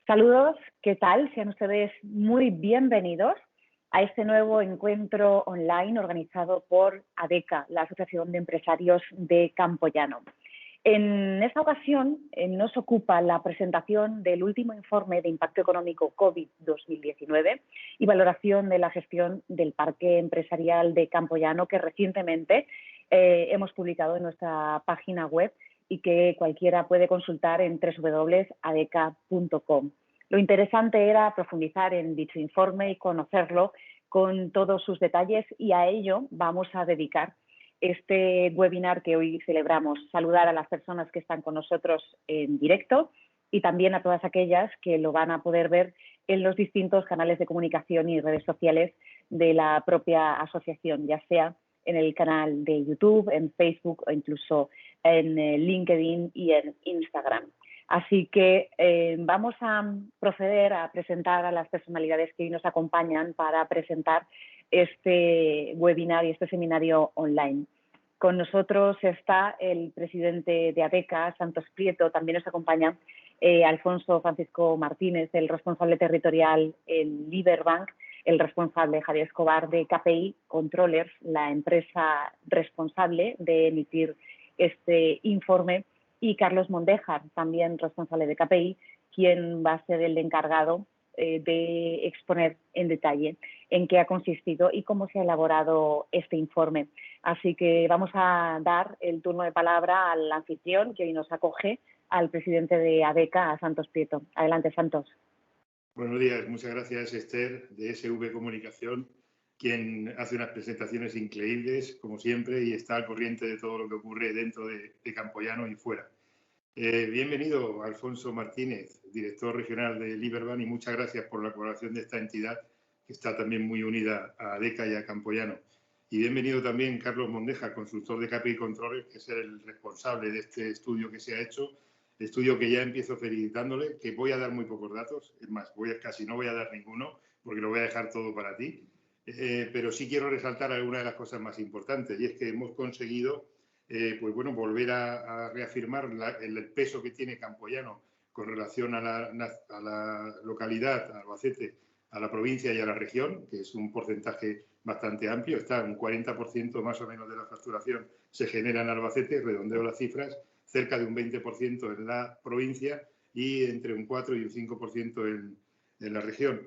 Saludos, ¿qué tal? Sean ustedes muy bienvenidos a este nuevo encuentro online organizado por ADECA, la Asociación de Empresarios de Campoyano. En esta ocasión nos ocupa la presentación del último informe de impacto económico COVID 2019 y valoración de la gestión del parque empresarial de Campoyano que recientemente hemos publicado en nuestra página web y que cualquiera puede consultar en www.adeca.com. Lo interesante era profundizar en dicho informe y conocerlo con todos sus detalles, y a ello vamos a dedicar este webinar que hoy celebramos. Saludar a las personas que están con nosotros en directo y también a todas aquellas que lo van a poder ver en los distintos canales de comunicación y redes sociales de la propia asociación, ya sea en el canal de YouTube, en Facebook o incluso en LinkedIn y en Instagram. Así que vamos a proceder a presentar a las personalidades que hoy nos acompañan para presentar este webinar y este seminario online. Con nosotros está el presidente de ADECA, Santos Prieto. También nos acompaña Alfonso Francisco Martínez, el responsable territorial en Liberbank, el responsable Javier Escobar de KPI Controllers, la empresa responsable de emitir este informe, y Carlos Mondéjar, también responsable de KPI, quien va a ser el encargado de exponer en detalle en qué ha consistido y cómo se ha elaborado este informe. Así que vamos a dar el turno de palabra al anfitrión que hoy nos acoge, al presidente de ADECA, a Santos Prieto. Adelante, Santos. Buenos días, muchas gracias, Esther, de SV Comunicación, quien hace unas presentaciones increíbles, como siempre, y está al corriente de todo lo que ocurre dentro de Campoyano y fuera. Bienvenido, Alfonso Martínez, director regional de Liberbank, y muchas gracias por la colaboración de esta entidad, que está también muy unida a ADECA y a Campoyano. Y bienvenido también Carlos Mondéjar, consultor de KPI Controllers, que es el responsable de este estudio que se ha hecho. Estudio que ya empiezo felicitándole, que voy a dar muy pocos datos, es más, casi no voy a dar ninguno, porque lo voy a dejar todo para ti, pero sí quiero resaltar algunas de las cosas más importantes, y es que hemos conseguido pues bueno, volver a reafirmar el peso que tiene Campoyano con relación a la localidad, a Albacete, a la provincia y a la región, que es un porcentaje bastante amplio. Está un 40% más o menos de la facturación se genera en Albacete, redondeo las cifras, cerca de un 20% en la provincia y entre un 4 y un 5% en la región.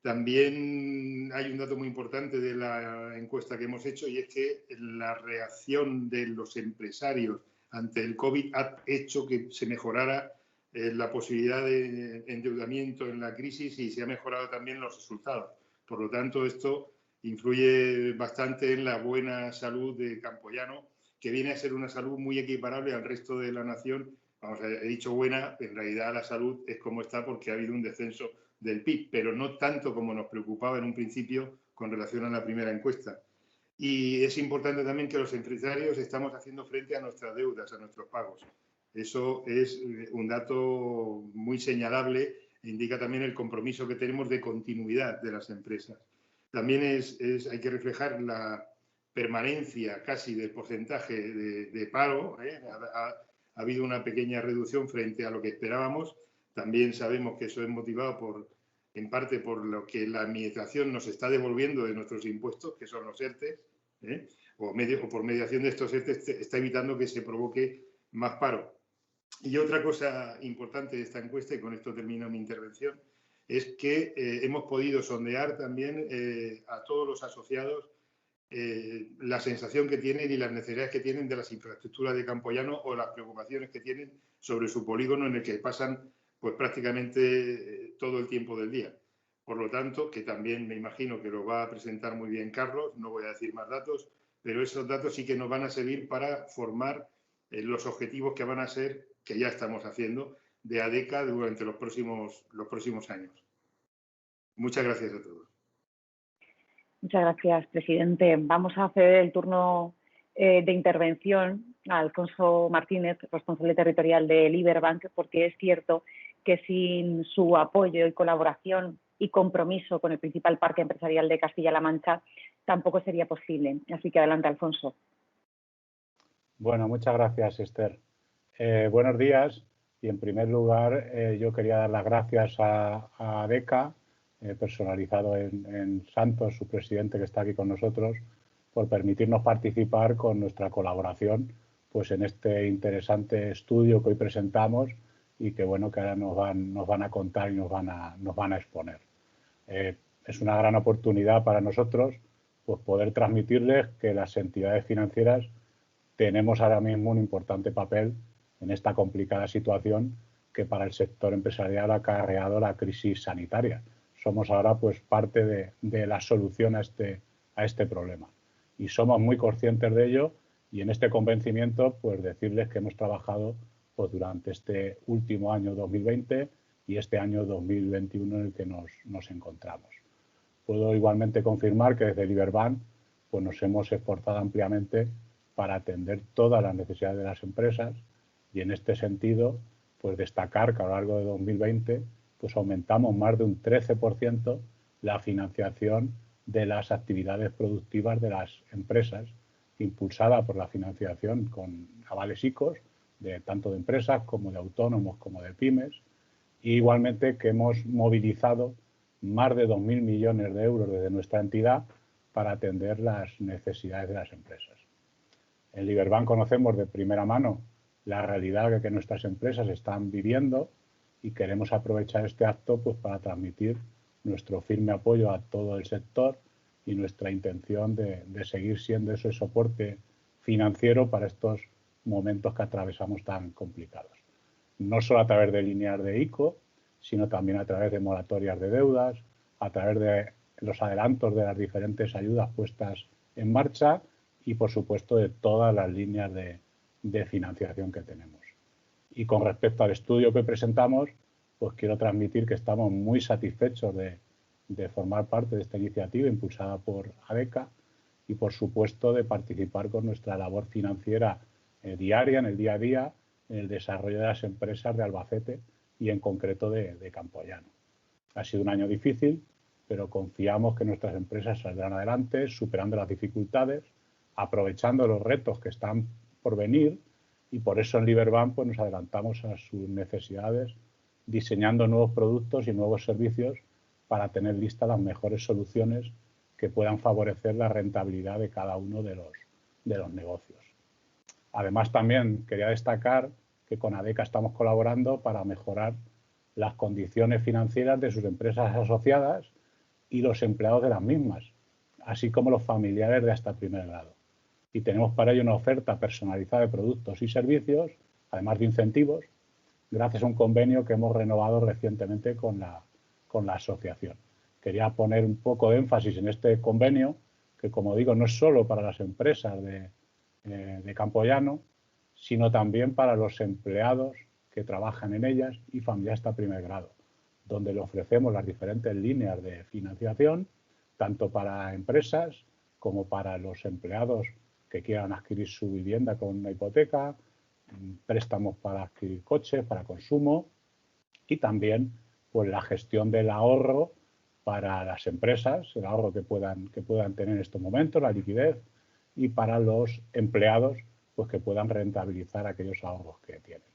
También hay un dato muy importante de la encuesta que hemos hecho, y es que la reacción de los empresarios ante el COVID ha hecho que se mejorara la posibilidad de endeudamiento en la crisis, y se han mejorado también los resultados. Por lo tanto, esto influye bastante en la buena salud de Campoyano, que viene a ser una salud muy equiparable al resto de la nación. Vamos, he dicho buena, en realidad la salud es como está porque ha habido un descenso del PIB, pero no tanto como nos preocupaba en un principio con relación a la primera encuesta. Y es importante también que los empresarios estamos haciendo frente a nuestras deudas, a nuestros pagos. Eso es un dato muy señalable e indica también el compromiso que tenemos de continuidad de las empresas. También hay que reflejar la permanencia casi del porcentaje de paro. Ha habido una pequeña reducción frente a lo que esperábamos. También sabemos que eso es motivado en parte por lo que la administración nos está devolviendo de nuestros impuestos, que son los ERTE, o por mediación de estos ERTE está evitando que se provoque más paro. Y otra cosa importante de esta encuesta, y con esto termino mi intervención, es que hemos podido sondear también a todos los asociados la sensación que tienen y las necesidades que tienen de las infraestructuras de Campoyano, o las preocupaciones que tienen sobre su polígono, en el que pasan pues prácticamente todo el tiempo del día. Por lo tanto, que también me imagino que lo va a presentar muy bien Carlos, no voy a decir más datos, pero esos datos sí que nos van a servir para formar los objetivos que van a ser, que ya estamos haciendo, de ADECA durante los próximos años. Muchas gracias a todos. Muchas gracias, presidente. Vamos a hacer el turno de intervención a Alfonso Martínez, responsable territorial de Liberbank, porque es cierto que sin su apoyo y colaboración y compromiso con el principal parque empresarial de Castilla-La Mancha tampoco sería posible. Así que adelante, Alfonso. Bueno, muchas gracias, Esther. Buenos días Y en primer lugar, yo quería dar las gracias a ADECA, personalizado en Santos, su presidente que está aquí con nosotros, por permitirnos participar con nuestra colaboración pues, en este interesante estudio que hoy presentamos y que, bueno, que ahora nos van a contar y nos van a exponer. Es una gran oportunidad para nosotros pues, poder transmitirles que las entidades financieras tenemos ahora mismo un importante papel en esta complicada situación que para el sector empresarial ha acarreado la crisis sanitaria. Somos ahora pues parte de la solución a este problema y somos muy conscientes de ello y en este convencimiento pues decirles que hemos trabajado pues, durante este último año 2020 y este año 2021 en el que nos encontramos. Puedo igualmente confirmar que desde Liberbank pues, nos hemos esforzado ampliamente para atender todas las necesidades de las empresas y en este sentido pues destacar que a lo largo de 2020 pues aumentamos más de un 13% la financiación de las actividades productivas de las empresas, impulsada por la financiación con avales ICOs, tanto de empresas como de autónomos como de pymes, y igualmente que hemos movilizado más de 2.000 millones de euros desde nuestra entidad para atender las necesidades de las empresas. En Liberbank conocemos de primera mano la realidad que nuestras empresas están viviendo y queremos aprovechar este acto pues, para transmitir nuestro firme apoyo a todo el sector y nuestra intención de seguir siendo ese soporte financiero para estos momentos que atravesamos tan complicados. No solo a través de líneas de ICO, sino también a través de moratorias de deudas, a través de los adelantos de las diferentes ayudas puestas en marcha y, por supuesto, de todas las líneas de financiación que tenemos. Y con respecto al estudio que presentamos, pues quiero transmitir que estamos muy satisfechos de formar parte de esta iniciativa impulsada por ADECA y, por supuesto, de participar con nuestra labor financiera diaria, en el día a día, en el desarrollo de las empresas de Albacete y, en concreto, de Campoyano. Ha sido un año difícil, pero confiamos que nuestras empresas saldrán adelante, superando las dificultades, aprovechando los retos que están por venir y por eso en Liberbank pues, nos adelantamos a sus necesidades diseñando nuevos productos y nuevos servicios para tener listas las mejores soluciones que puedan favorecer la rentabilidad de cada uno de los negocios. Además, también quería destacar que con ADECA estamos colaborando para mejorar las condiciones financieras de sus empresas asociadas y los empleados de las mismas, así como los familiares de hasta primer grado. Y tenemos para ello una oferta personalizada de productos y servicios, además de incentivos, gracias a un convenio que hemos renovado recientemente con la asociación. Quería poner un poco de énfasis en este convenio, que como digo, no es solo para las empresas de Campoyano, sino también para los empleados que trabajan en ellas y familias hasta primer grado, donde le ofrecemos las diferentes líneas de financiación, tanto para empresas como para los empleados que quieran adquirir su vivienda con una hipoteca, préstamos para adquirir coches, para consumo y también pues, la gestión del ahorro para las empresas, el ahorro que puedan tener en estos momentos, la liquidez, y para los empleados pues, que puedan rentabilizar aquellos ahorros que tienen.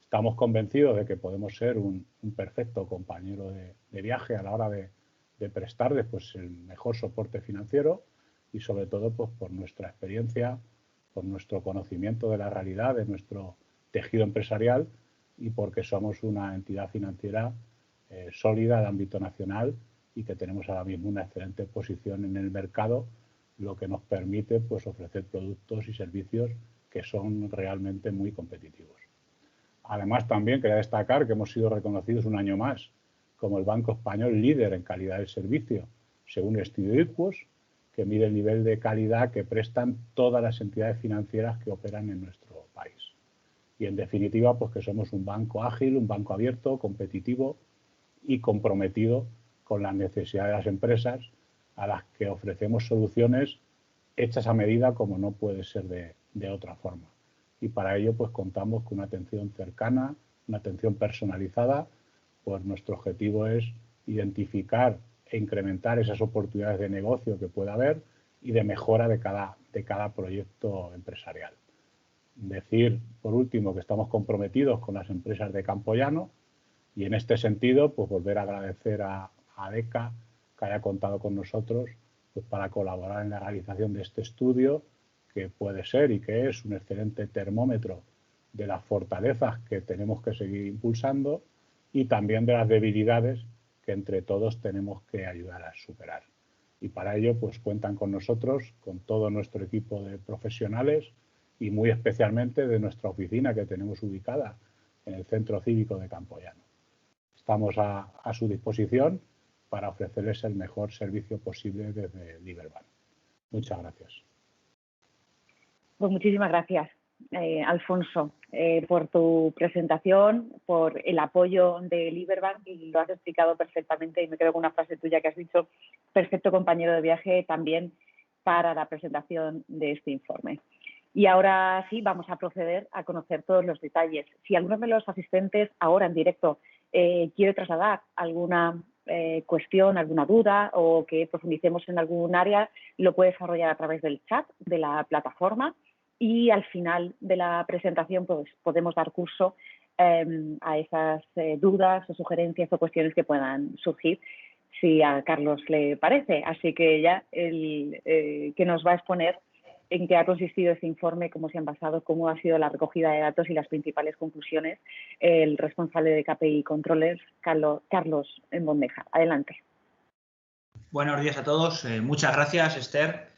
Estamos convencidos de que podemos ser un perfecto compañero de viaje a la hora de prestarles pues, el mejor soporte financiero y sobre todo pues, por nuestra experiencia, por nuestro conocimiento de la realidad, de nuestro tejido empresarial y porque somos una entidad financiera sólida de ámbito nacional y que tenemos ahora mismo una excelente posición en el mercado, lo que nos permite pues, ofrecer productos y servicios que son realmente muy competitivos. Además, también quería destacar que hemos sido reconocidos un año más como el Banco Español líder en calidad de servicio, según el estudio IQOS, que mide el nivel de calidad que prestan todas las entidades financieras que operan en nuestro país. Y, en definitiva, pues que somos un banco ágil, un banco abierto, competitivo y comprometido con las necesidades de las empresas a las que ofrecemos soluciones hechas a medida como no puede ser de otra forma. Y para ello pues contamos con una atención cercana, una atención personalizada, pues nuestro objetivo es identificar e incrementar esas oportunidades de negocio que pueda haber y de mejora de cada proyecto empresarial. Decir, por último, que estamos comprometidos con las empresas de Campoyano y en este sentido, pues volver a agradecer a ADECA que haya contado con nosotros pues, para colaborar en la realización de este estudio, que puede ser y que es un excelente termómetro de las fortalezas que tenemos que seguir impulsando y también de las debilidades que entre todos tenemos que ayudar a superar. Y para ello pues cuentan con nosotros, con todo nuestro equipo de profesionales y muy especialmente de nuestra oficina que tenemos ubicada en el Centro Cívico de Campoyano. Estamos a su disposición para ofrecerles el mejor servicio posible desde Liberbank. Muchas gracias. Pues muchísimas gracias, Alfonso, por tu presentación, por el apoyo de Liberbank, y lo has explicado perfectamente, y me quedo con una frase tuya que has dicho: perfecto compañero de viaje también para la presentación de este informe. Y ahora sí, vamos a proceder a conocer todos los detalles. Si alguno de los asistentes ahora en directo quiere trasladar alguna cuestión, alguna duda o que profundicemos en algún área, lo puede desarrollar a través del chat de la plataforma, y al final de la presentación pues, podemos dar curso a esas dudas o sugerencias o cuestiones que puedan surgir, si a Carlos le parece. Así que ya que nos va a exponer en qué ha consistido este informe, cómo se han basado, cómo ha sido la recogida de datos y las principales conclusiones, el responsable de KPI Controllers, Carlos Bondeja. Adelante. Buenos días a todos. Muchas gracias, Esther.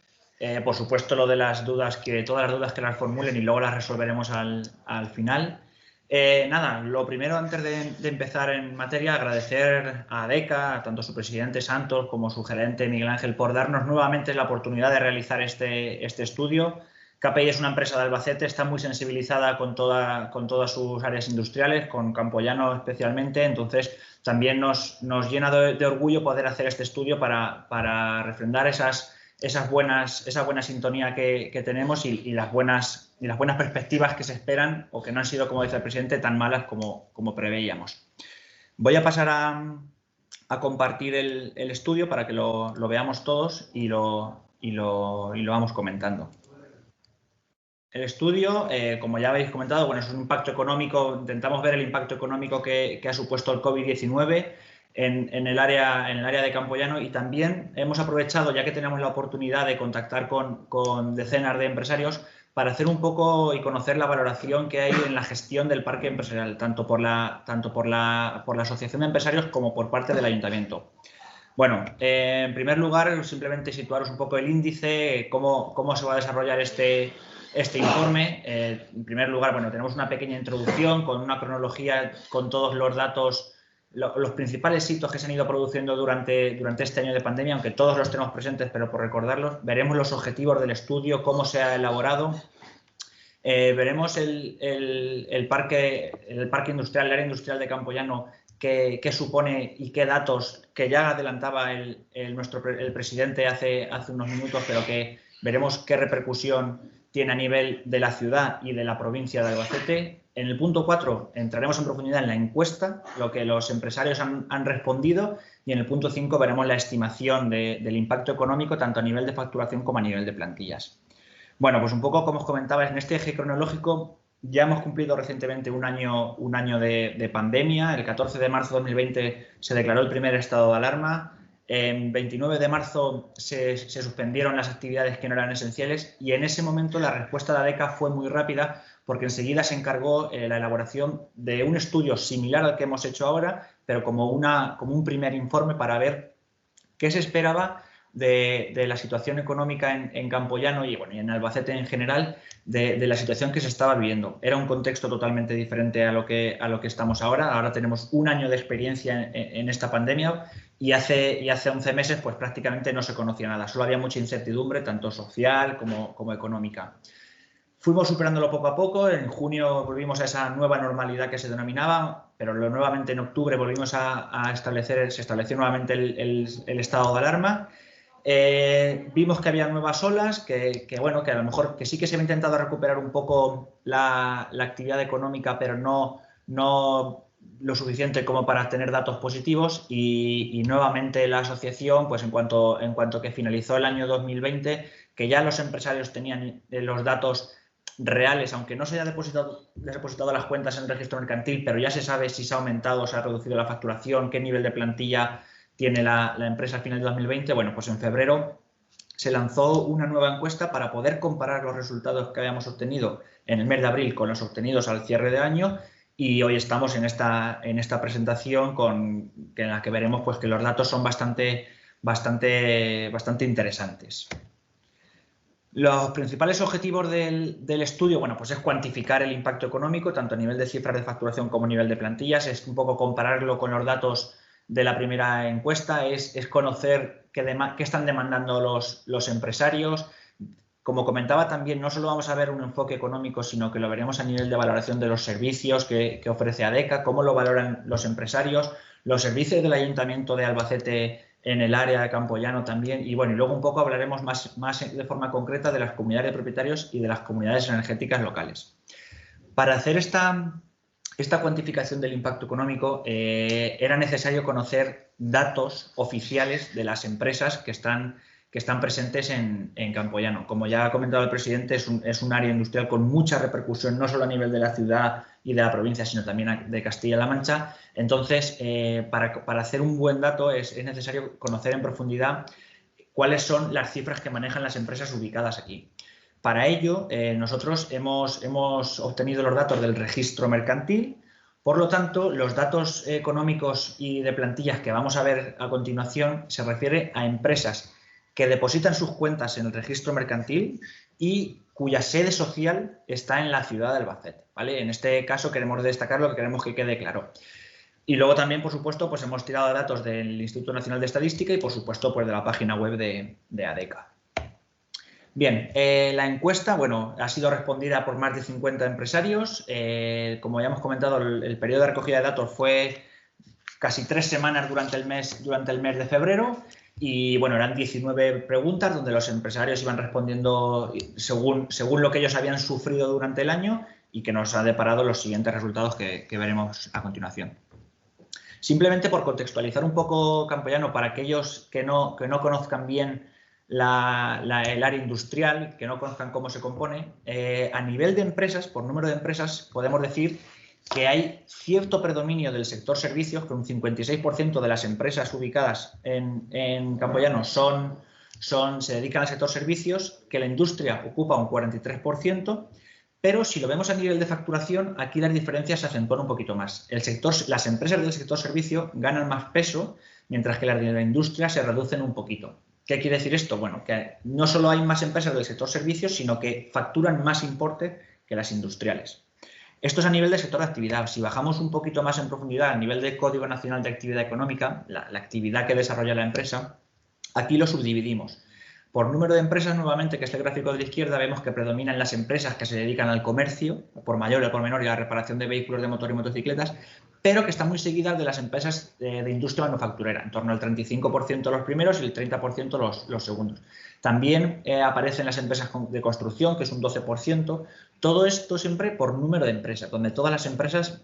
Por supuesto, lo de las dudas, todas las dudas que las formulen y luego las resolveremos al final. Nada, lo primero, antes de empezar en materia, agradecer a ADECA, tanto su presidente Santos como su gerente Miguel Ángel, por darnos nuevamente la oportunidad de realizar este estudio. KPI es una empresa de Albacete, está muy sensibilizada con todas sus áreas industriales, con Campoyano especialmente, entonces también nos llena de orgullo poder hacer este estudio para refrendar esa buena sintonía que tenemos y las buenas perspectivas que se esperan, o que no han sido, como dice el presidente, tan malas como preveíamos. Voy a pasar a compartir el estudio para que lo veamos todos y lo vamos comentando. El estudio, como ya habéis comentado, bueno, es un impacto económico. Intentamos ver el impacto económico que ha supuesto el COVID-19 en el área de Campoyano, y también hemos aprovechado, ya que tenemos la oportunidad de contactar con decenas de empresarios, para hacer un poco y conocer la valoración que hay en la gestión del parque empresarial, tanto por la Asociación de Empresarios como por parte del Ayuntamiento. Bueno, en primer lugar, simplemente situaros un poco el índice, cómo se va a desarrollar este informe. En primer lugar, bueno, tenemos una pequeña introducción con una cronología con todos los datos, los principales hitos que se han ido produciendo durante este año de pandemia, aunque todos los tenemos presentes, pero por recordarlos. Veremos los objetivos del estudio, cómo se ha elaborado. Veremos el parque industrial, el área industrial de Campoyano, qué supone y qué datos, que ya adelantaba el presidente hace unos minutos, pero que veremos qué repercusión tiene a nivel de la ciudad y de la provincia de Albacete. En el punto 4 entraremos en profundidad en la encuesta, lo que los empresarios han respondido, y en el punto 5 veremos la estimación del impacto económico, tanto a nivel de facturación como a nivel de plantillas. Bueno, pues un poco como os comentaba, en este eje cronológico ya hemos cumplido recientemente un año de pandemia. El 14 de marzo de 2020 se declaró el primer estado de alarma. El 29 de marzo se suspendieron las actividades que no eran esenciales, y en ese momento la respuesta de ADECA fue muy rápida, porque enseguida se encargó la elaboración de un estudio similar al que hemos hecho ahora, pero como un primer informe para ver qué se esperaba de la situación económica en Campoyano y en Albacete en general, de la situación que se estaba viviendo. Era un contexto totalmente diferente a lo que estamos ahora. Ahora tenemos un año de experiencia en esta pandemia, y hace 11 meses pues prácticamente no se conocía nada. Solo había mucha incertidumbre, tanto social como económica. Fuimos superándolo poco a poco. En junio volvimos a esa nueva normalidad que se denominaba, pero nuevamente en octubre volvimos se estableció nuevamente el estado de alarma. Vimos que había nuevas olas, que a lo mejor que sí que se había intentado recuperar un poco la actividad económica, pero no lo suficiente como para tener datos positivos, y nuevamente la asociación, pues en cuanto que finalizó el año 2020, que ya los empresarios tenían los datos reales, aunque no se haya depositado las cuentas en el registro mercantil, pero ya se sabe si se ha aumentado o se ha reducido la facturación, qué nivel de plantilla tiene la empresa al final de 2020. Bueno, pues en febrero se lanzó una nueva encuesta para poder comparar los resultados que habíamos obtenido en el mes de abril con los obtenidos al cierre de año, y hoy estamos en esta presentación en la que veremos pues, que los datos son bastante interesantes. Los principales objetivos del estudio, bueno, pues es cuantificar el impacto económico, tanto a nivel de cifras de facturación como a nivel de plantillas, es un poco compararlo con los datos de la primera encuesta, es conocer qué están demandando los empresarios. Como comentaba también, no solo vamos a ver un enfoque económico, sino que lo veremos a nivel de valoración de los servicios que ofrece ADECA, cómo lo valoran los empresarios, los servicios del Ayuntamiento de Albacete en el área de Campoyano también, y bueno, y luego un poco hablaremos más de forma concreta de las comunidades de propietarios y de las comunidades energéticas locales. Para hacer esta cuantificación del impacto económico era necesario conocer datos oficiales de las empresas que están presentes en Campoyano. Como ya ha comentado el presidente, es un área industrial con mucha repercusión, no solo a nivel de la ciudad y de la provincia, sino también de Castilla-La Mancha. Entonces, para hacer un buen dato es necesario conocer en profundidad cuáles son las cifras que manejan las empresas ubicadas aquí. Para ello, nosotros hemos obtenido los datos del registro mercantil. Por lo tanto, los datos económicos y de plantillas que vamos a ver a continuación se refiere a empresas que depositan sus cuentas en el registro mercantil y cuya sede social está en la ciudad de Albacete, ¿vale? En este caso queremos destacar lo que queremos que quede claro. Y luego también, por supuesto, pues hemos tirado datos del Instituto Nacional de Estadística y, por supuesto, pues de la página web de ADECA. Bien, la encuesta, bueno, ha sido respondida por más de 50 empresarios. Como ya hemos comentado, el periodo de recogida de datos fue casi 3 semanas durante el mes de febrero. Y bueno, eran 19 preguntas donde los empresarios iban respondiendo según lo que ellos habían sufrido durante el año, y que nos ha deparado los siguientes resultados que veremos a continuación. Simplemente por contextualizar un poco Campoyano para aquellos que no conozcan bien el área industrial, que no conozcan cómo se compone, a nivel de empresas, por número de empresas, podemos decir que hay cierto predominio del sector servicios, que un 56% de las empresas ubicadas en Campoyano se dedican al sector servicios, que la industria ocupa un 43%, pero si lo vemos a nivel de facturación, aquí las diferencias se acentúan un poquito más. Las empresas del sector servicio ganan más peso, mientras que las de la industria se reducen un poquito. ¿Qué quiere decir esto? Bueno, que no solo hay más empresas del sector servicios, sino que facturan más importe que las industriales. Esto es a nivel de sector de actividad. Si bajamos un poquito más en profundidad a nivel del Código Nacional de Actividad Económica, la actividad que desarrolla la empresa, aquí lo subdividimos. Por número de empresas, nuevamente, que es el gráfico de la izquierda, vemos que predominan las empresas que se dedican al comercio, por mayor o por menor, y a la reparación de vehículos de motor y motocicletas, pero que están muy seguidas de las empresas de industria manufacturera, en torno al 35% los primeros y el 30% los segundos. También aparecen las empresas de construcción, que es un 12%. Todo esto siempre por número de empresas, donde todas las empresas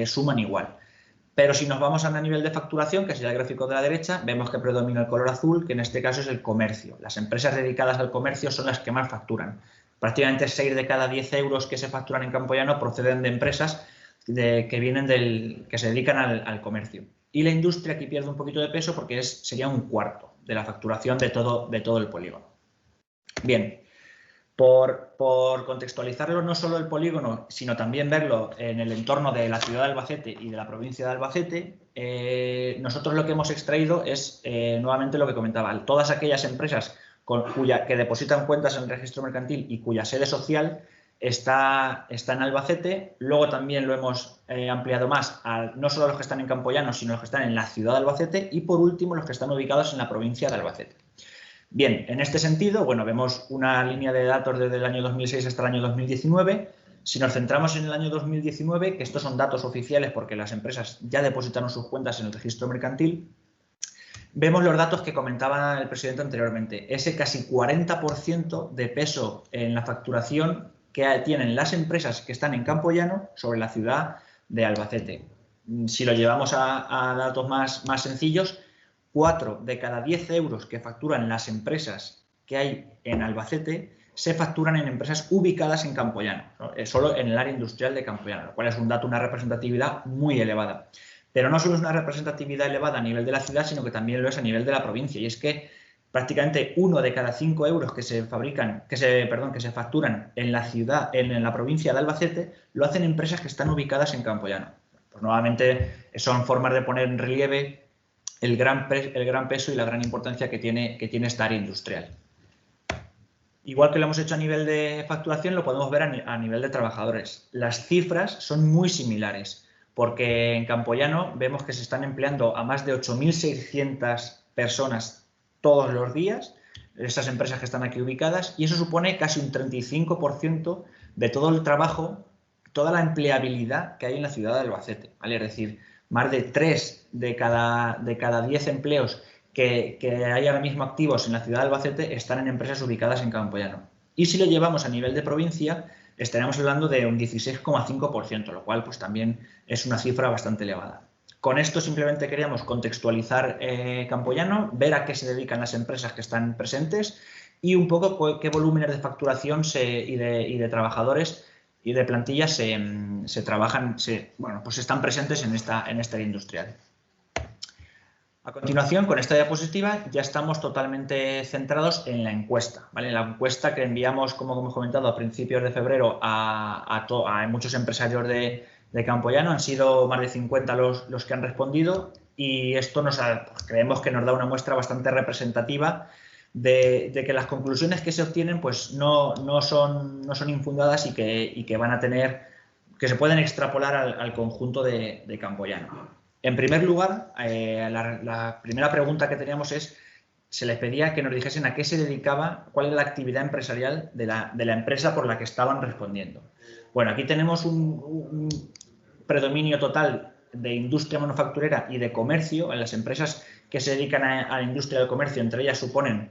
suman igual. Pero si nos vamos a nivel de facturación, que sería el gráfico de la derecha, vemos que predomina el color azul, que en este caso es el comercio. Las empresas dedicadas al comercio son las que más facturan. Prácticamente 6 de cada 10 euros que se facturan en Campoyano proceden de empresas que se dedican al comercio. Y la industria aquí pierde un poquito de peso porque sería un cuarto de la facturación de todo el polígono. Bien. Por contextualizarlo, no solo el polígono, sino también verlo en el entorno de la ciudad de Albacete y de la provincia de Albacete, nosotros lo que hemos extraído es nuevamente lo que comentaba, todas aquellas empresas que depositan cuentas en el registro mercantil y cuya sede social está en Albacete. Luego también lo hemos ampliado más a no solo los que están en Campoyano, sino los que están en la ciudad de Albacete, y por último los que están ubicados en la provincia de Albacete. Bien, en este sentido, bueno, vemos una línea de datos desde el año 2006 hasta el año 2019. Si nos centramos en el año 2019, que estos son datos oficiales porque las empresas ya depositaron sus cuentas en el registro mercantil, vemos los datos que comentaba el presidente anteriormente. Ese casi 40% de peso en la facturación que tienen las empresas que están en Campoyano sobre la ciudad de Albacete. Si lo llevamos a datos más sencillos, 4 de cada 10 euros que facturan las empresas que hay en Albacete se facturan en empresas ubicadas en Campoyano, ¿no? Solo en el área industrial de Campoyano, lo cual es un dato, una representatividad muy elevada. Pero no solo es una representatividad elevada a nivel de la ciudad, sino que también lo es a nivel de la provincia. Y es que prácticamente 1 de cada 5 euros que se facturan en la ciudad, en la provincia de Albacete, lo hacen empresas que están ubicadas en Campoyano. Pues nuevamente son formas de poner en relieve el gran peso y la gran importancia que tiene esta área industrial. Igual que lo hemos hecho a nivel de facturación, lo podemos ver a nivel de trabajadores. Las cifras son muy similares, porque en Campoyano vemos que se están empleando a más de 8.600 personas todos los días, estas empresas que están aquí ubicadas, y eso supone casi un 35% de todo el trabajo, toda la empleabilidad que hay en la ciudad de Albacete, ¿vale? Es decir, más de 3 de cada 10 empleos que hay ahora mismo activos en la ciudad de Albacete están en empresas ubicadas en Campoyano. Y si lo llevamos a nivel de provincia, estaremos hablando de un 16,5%, lo cual pues también es una cifra bastante elevada. Con esto simplemente queríamos contextualizar Campoyano, ver a qué se dedican las empresas que están presentes y un poco qué volúmenes de facturación y de trabajadores y de plantillas se trabajan, pues están presentes en esta área industrial. A continuación, con esta diapositiva ya estamos totalmente centrados en la encuesta, ¿vale? La encuesta que enviamos, como hemos comentado, a principios de febrero a muchos empresarios de Campoyano. Han sido más de 50 los que han respondido y esto pues creemos que nos da una muestra bastante representativa de que las conclusiones que se obtienen pues no son infundadas y que van a que se pueden extrapolar al conjunto de Campoyano. En primer lugar, la primera pregunta que teníamos se les pedía que nos dijesen a qué se dedicaba, cuál es la actividad empresarial de la empresa por la que estaban respondiendo. Bueno, aquí tenemos un predominio total de industria manufacturera y de comercio. En las empresas que se dedican a la industria del comercio, entre ellas suponen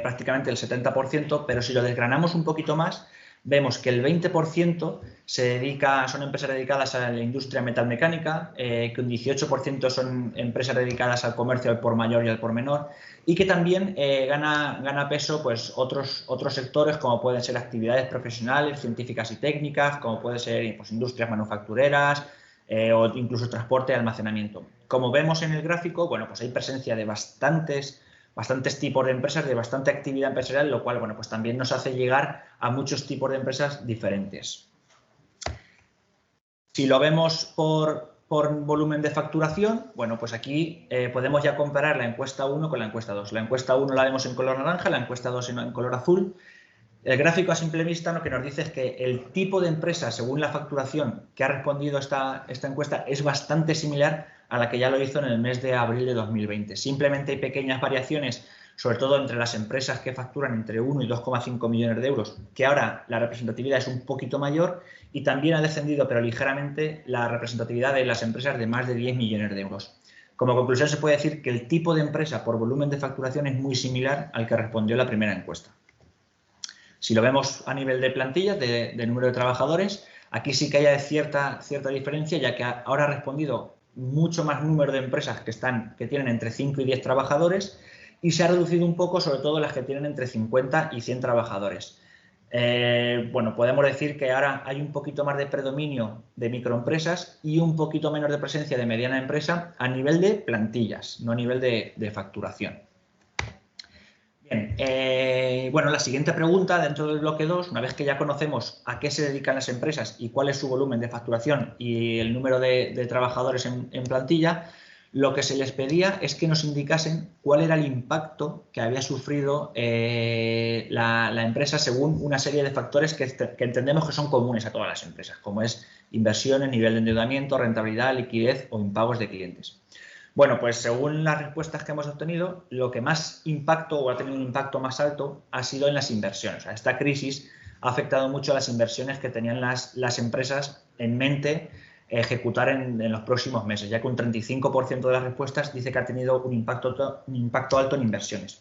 prácticamente el 70%, pero si lo desgranamos un poquito más, vemos que el 20% son empresas dedicadas a la industria metalmecánica, que un 18% son empresas dedicadas al comercio al por mayor y al por menor, y que también gana peso pues otros sectores como pueden ser actividades profesionales, científicas y técnicas, como pueden ser pues, industrias manufactureras o incluso transporte y almacenamiento. Como vemos en el gráfico, bueno, pues hay presencia de bastantes tipos de empresas, de bastante actividad empresarial, lo cual bueno, pues también nos hace llegar a muchos tipos de empresas diferentes. Si lo vemos por volumen de facturación, bueno, pues aquí podemos ya comparar la encuesta 1 con la encuesta 2. La encuesta 1 la vemos en color naranja, la encuesta 2 en color azul. El gráfico a simple vista lo que nos dice es que el tipo de empresa, según la facturación que ha respondido esta encuesta, es bastante similar a la que ya lo hizo en el mes de abril de 2020. Simplemente hay pequeñas variaciones, sobre todo entre las empresas que facturan entre 1 y 2,5 millones de euros, que ahora la representatividad es un poquito mayor, y también ha descendido, pero ligeramente, la representatividad de las empresas de más de 10 millones de euros. Como conclusión se puede decir que el tipo de empresa por volumen de facturación es muy similar al que respondió la primera encuesta. Si lo vemos a nivel de plantilla, de número de trabajadores, aquí sí que hay cierta diferencia, ya que ahora ha respondido mucho más número de empresas que tienen entre 5 y 10 trabajadores y se ha reducido un poco, sobre todo las que tienen entre 50 y 100 trabajadores. Bueno, podemos decir que ahora hay un poquito más de predominio de microempresas y un poquito menos de presencia de mediana empresa a nivel de plantillas, no a nivel de facturación. Bien, bueno, la siguiente pregunta dentro del bloque 2, una vez que ya conocemos a qué se dedican las empresas y cuál es su volumen de facturación y el número de trabajadores en plantilla, lo que se les pedía es que nos indicasen cuál era el impacto que había sufrido la empresa según una serie de factores que entendemos que son comunes a todas las empresas, como es inversiones, nivel de endeudamiento, rentabilidad, liquidez o impagos de clientes. Bueno, pues según las respuestas que hemos obtenido, lo que más impacto o ha tenido un impacto más alto ha sido en las inversiones. O sea, esta crisis ha afectado mucho a las inversiones que tenían las empresas en mente ejecutar en los próximos meses, ya que un 35% de las respuestas dice que ha tenido un impacto alto en inversiones.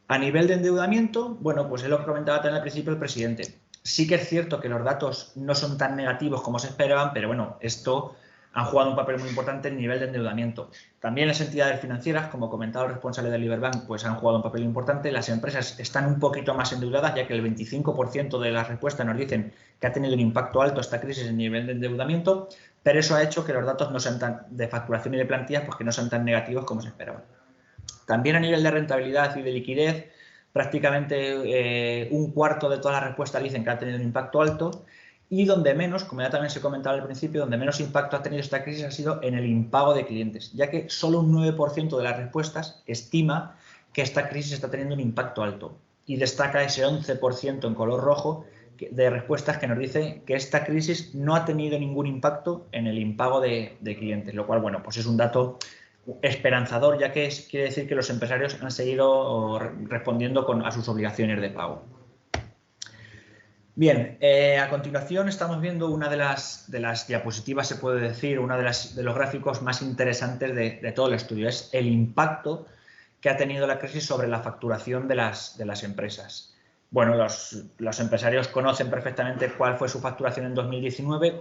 A nivel de endeudamiento, bueno, pues es lo que comentaba también al principio el presidente. Sí que es cierto que los datos no son tan negativos como se esperaban, pero bueno, esto han jugado un papel muy importante en el nivel de endeudamiento. También las entidades financieras, como comentaba el responsable del Liberbank, pues han jugado un papel importante. Las empresas están un poquito más endeudadas, ya que el 25% de las respuestas nos dicen que ha tenido un impacto alto esta crisis en el nivel de endeudamiento, pero eso ha hecho que los datos no sean de facturación y de plantillas, pues que no sean tan negativos como se esperaba. También a nivel de rentabilidad y de liquidez, prácticamente un cuarto de todas las respuestas dicen que ha tenido un impacto alto, y donde menos, como ya también se comentaba al principio, donde menos impacto ha tenido esta crisis ha sido en el impago de clientes, ya que solo un 9% de las respuestas estima que esta crisis está teniendo un impacto alto, y destaca ese 11% en color rojo de respuestas que nos dice que esta crisis no ha tenido ningún impacto en el impago de clientes, lo cual, bueno, pues es un dato esperanzador, ya que quiere decir que los empresarios han seguido respondiendo a sus obligaciones de pago. Bien, a continuación estamos viendo una de las diapositivas, se puede decir, uno de los gráficos más interesantes de todo el estudio. Es el impacto que ha tenido la crisis sobre la facturación de las empresas. Bueno, los empresarios conocen perfectamente cuál fue su facturación en 2019,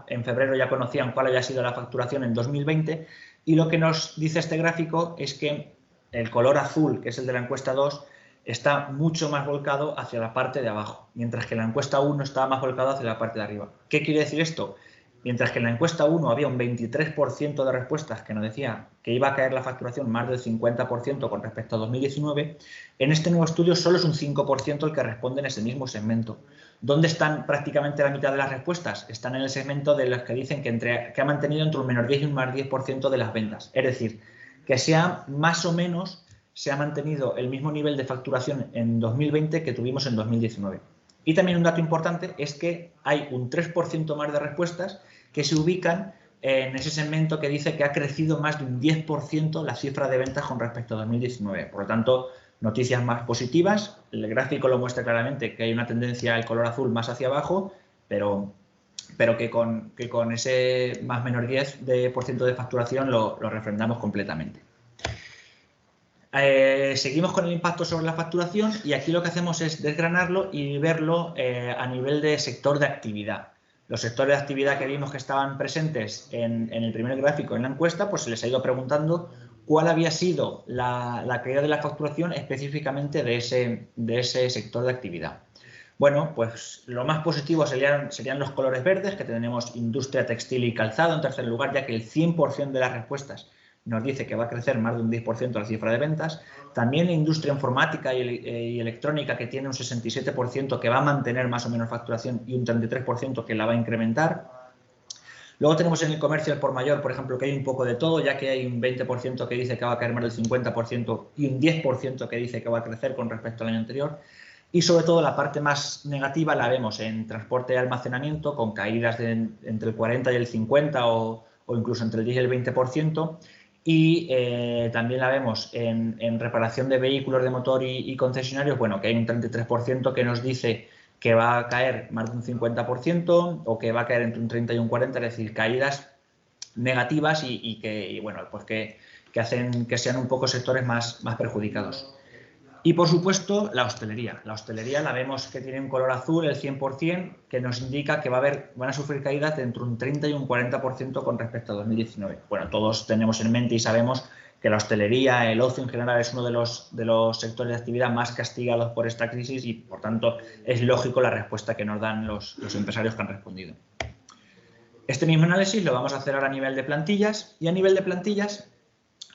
en febrero ya conocían cuál había sido la facturación en 2020, y lo que nos dice este gráfico es que el color azul, que es el de la encuesta 2, está mucho más volcado hacia la parte de abajo, mientras que la encuesta 1 estaba más volcado hacia la parte de arriba. ¿Qué quiere decir esto? Mientras que en la encuesta 1 había un 23% de respuestas que nos decía que iba a caer la facturación más del 50% con respecto a 2019, en este nuevo estudio solo es un 5% el que responde en ese mismo segmento. ¿Dónde están prácticamente la mitad de las respuestas? Están en el segmento de los que dicen que ha mantenido entre un menos 10 y un más 10% de las ventas. Es decir, que sea más o menos se ha mantenido el mismo nivel de facturación en 2020 que tuvimos en 2019. Y también un dato importante es que hay un 3% más de respuestas que se ubican en ese segmento que dice que ha crecido más de un 10% la cifra de ventas con respecto a 2019. Por lo tanto, noticias más positivas. El gráfico lo muestra claramente que hay una tendencia al color azul más hacia abajo, pero que con ese más menos 10% de facturación lo refrendamos completamente. Seguimos con el impacto sobre la facturación y aquí lo que hacemos es desgranarlo y verlo a nivel de sector de actividad. Los sectores de actividad que vimos que estaban presentes en el primer gráfico en la encuesta, pues se les ha ido preguntando cuál había sido la caída de la facturación específicamente de ese sector de actividad. Bueno, pues lo más positivo serían los colores verdes, que tenemos industria textil y calzado en tercer lugar, ya que el 100% de las respuestas nos dice que va a crecer más de un 10% la cifra de ventas. También la industria informática y electrónica, que tiene un 67% que va a mantener más o menos facturación y un 33% que la va a incrementar. Luego tenemos en el comercio al por mayor, por ejemplo, que hay un poco de todo, ya que hay un 20% que dice que va a caer más del 50% y un 10% que dice que va a crecer con respecto al año anterior. Y sobre todo la parte más negativa la vemos en transporte y almacenamiento, con caídas entre el 40 y el 50 o incluso entre el 10 y el 20%. Y también la vemos en reparación de vehículos de motor y concesionarios, bueno, que hay un 33% que nos dice que va a caer más de un 50% o que va a caer entre un 30 y un 40%, es decir, caídas negativas y bueno, pues que hacen que sean un poco sectores más perjudicados. Y, por supuesto, la hostelería. La hostelería la vemos que tiene un color azul, el 100%, que nos indica que van a sufrir caídas de entre un 30 y un 40% con respecto a 2019. Bueno, todos tenemos en mente y sabemos que la hostelería, el ocio en general, es uno de los sectores de actividad más castigados por esta crisis y, por tanto, es lógico la respuesta que nos dan los empresarios que han respondido. Este mismo análisis lo vamos a hacer ahora a nivel de plantillas y a nivel de plantillas,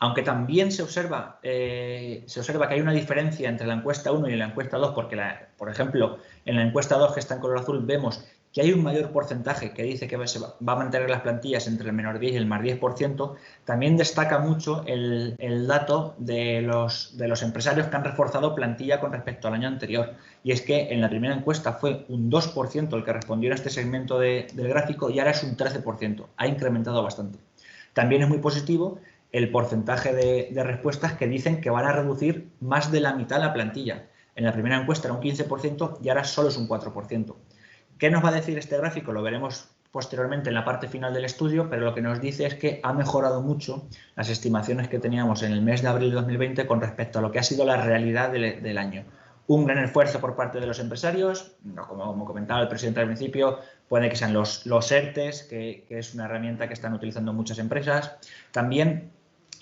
aunque también se observa que hay una diferencia entre la encuesta 1 y la encuesta 2, porque, por ejemplo, en la encuesta 2, que está en color azul, vemos que hay un mayor porcentaje que dice que se va a mantener las plantillas entre el menos 10 y el más 10%, también destaca mucho el dato de los empresarios que han reforzado plantilla con respecto al año anterior. Y es que en la primera encuesta fue un 2% el que respondió a este segmento del gráfico y ahora es un 13%. Ha incrementado bastante. También es muy positivo el porcentaje de respuestas que dicen que van a reducir más de la mitad la plantilla. En la primera encuesta era un 15% y ahora solo es un 4%. ¿Qué nos va a decir este gráfico? Lo veremos posteriormente en la parte final del estudio, pero lo que nos dice es que ha mejorado mucho las estimaciones que teníamos en el mes de abril de 2020 con respecto a lo que ha sido la realidad del año. Un gran esfuerzo por parte de los empresarios, como comentaba el presidente al principio, puede que sean los ERTEs, que es una herramienta que están utilizando muchas empresas. También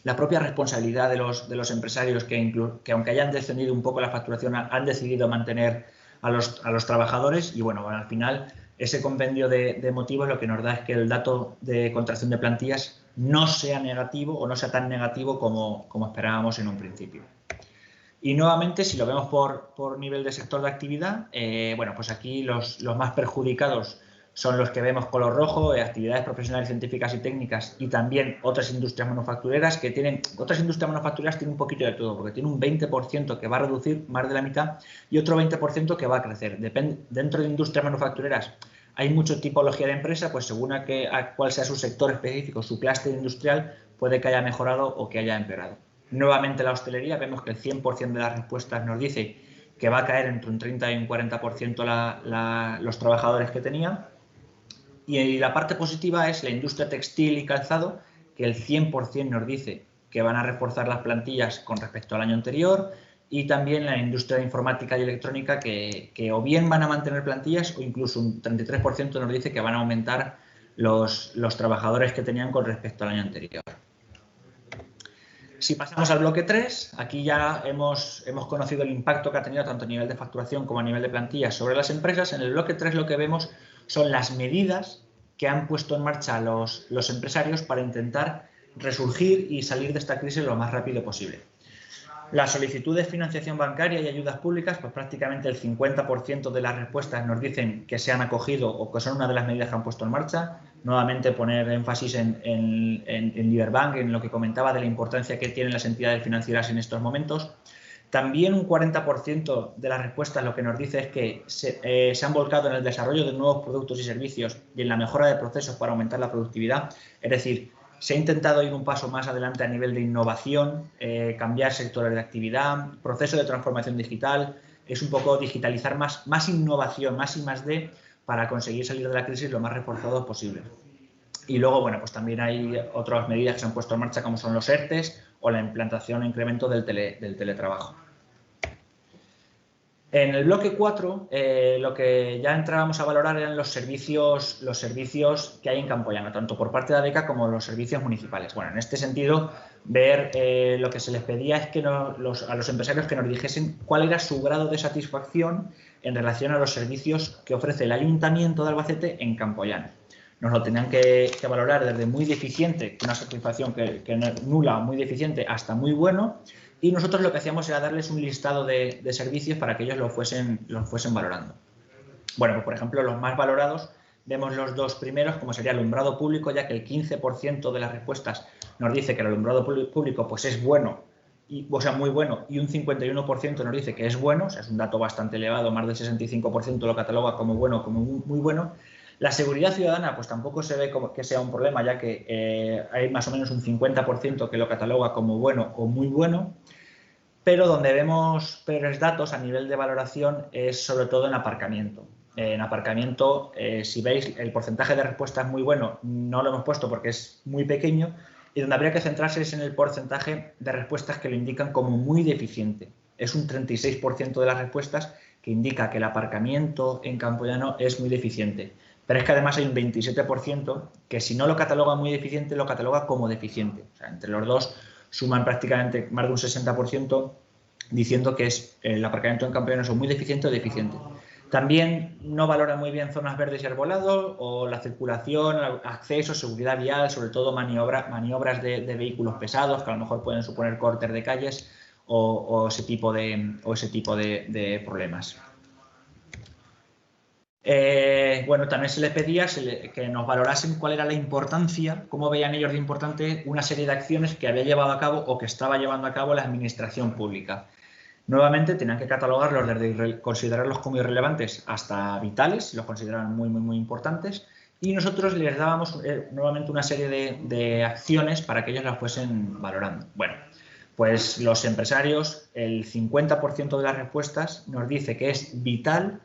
la propia responsabilidad de los empresarios que aunque hayan descendido un poco la facturación, han decidido mantener a los trabajadores y bueno, al final ese compendio de motivos lo que nos da es que el dato de contracción de plantillas no sea negativo o no sea tan negativo como esperábamos en un principio. Y nuevamente, si lo vemos por nivel de sector de actividad, bueno, pues aquí los más perjudicados son los que vemos color rojo, actividades profesionales, científicas y técnicas y también otras industrias manufactureras que tienen, otras industrias manufactureras tienen un poquito de todo, porque tiene un 20% que va a reducir más de la mitad y otro 20% que va a crecer. Dentro de industrias manufactureras hay mucha tipología de empresa, pues según a cuál sea su sector específico, su clúster industrial, puede que haya mejorado o que haya empeorado. Nuevamente la hostelería, vemos que el 100% de las respuestas nos dice que va a caer entre un 30 y un 40% los trabajadores que tenía. Y la parte positiva es la industria textil y calzado, que el 100% nos dice que van a reforzar las plantillas con respecto al año anterior, y también la industria de informática y electrónica que o bien van a mantener plantillas o incluso un 33% nos dice que van a aumentar los trabajadores que tenían con respecto al año anterior. Si pasamos al bloque 3, aquí ya hemos conocido el impacto que ha tenido tanto a nivel de facturación como a nivel de plantillas sobre las empresas. En el bloque 3 lo que vemos son las medidas que han puesto en marcha los empresarios para intentar resurgir y salir de esta crisis lo más rápido posible. Las solicitudes de financiación bancaria y ayudas públicas, pues prácticamente el 50% de las respuestas nos dicen que se han acogido o que son una de las medidas que han puesto en marcha. Nuevamente poner énfasis en Liberbank, en lo que comentaba de la importancia que tienen las entidades financieras en estos momentos. También un 40% de las respuestas lo que nos dice es que se han volcado en el desarrollo de nuevos productos y servicios y en la mejora de procesos para aumentar la productividad. Es decir, se ha intentado ir un paso más adelante a nivel de innovación, cambiar sectores de actividad, proceso de transformación digital, es un poco digitalizar más innovación, más I+D para conseguir salir de la crisis lo más reforzados posible. Y luego, bueno, pues también hay otras medidas que se han puesto en marcha como son los ERTEs o la implantación e incremento del teletrabajo. En el bloque 4, lo que ya entrábamos a valorar eran los servicios que hay en Campoyano, tanto por parte de ADECA como los servicios municipales. Bueno, en este sentido, ver lo que se les pedía es que a los empresarios que nos dijesen cuál era su grado de satisfacción en relación a los servicios que ofrece el Ayuntamiento de Albacete en Campoyano. Nos lo tenían que valorar desde muy deficiente, una satisfacción que nula, muy deficiente, hasta muy bueno. Y nosotros lo que hacíamos era darles un listado de servicios para que ellos lo fuesen valorando. Bueno, pues por ejemplo, los más valorados, vemos los dos primeros, como sería alumbrado público, ya que el 15% de las respuestas nos dice que el alumbrado público pues es bueno, o sea, muy bueno, y un 51% nos dice que es bueno, o sea, es un dato bastante elevado, más del 65% lo cataloga como bueno, como muy bueno. La seguridad ciudadana, pues tampoco se ve como que sea un problema, ya que hay más o menos un 50% que lo cataloga como bueno o muy bueno, pero donde vemos peores datos a nivel de valoración es sobre todo en aparcamiento. En aparcamiento, si veis, el porcentaje de respuesta es muy bueno, no lo hemos puesto porque es muy pequeño, y donde habría que centrarse es en el porcentaje de respuestas que lo indican como muy deficiente. Es un 36% de las respuestas que indica que el aparcamiento en Campoyano es muy deficiente. Pero es que además hay un 27% que si no lo cataloga muy deficiente, lo cataloga como deficiente. O sea, entre los dos suman prácticamente más de un 60% diciendo que el aparcamiento en Campoyano es muy deficiente o deficiente. También no valora muy bien zonas verdes y arbolados o la circulación, acceso, seguridad vial, sobre todo maniobras de vehículos pesados que a lo mejor pueden suponer cortes de calles o ese tipo de problemas. Bueno, también se les pedía que nos valorasen cuál era la importancia, cómo veían ellos de importante una serie de acciones que había llevado a cabo o que estaba llevando a cabo la administración pública. Nuevamente tenían que catalogarlos desde considerarlos como irrelevantes hasta vitales, los consideraban muy importantes, y nosotros les dábamos nuevamente una serie de acciones para que ellos las fuesen valorando. Bueno, pues los empresarios, el 50% de las respuestas nos dice que es vital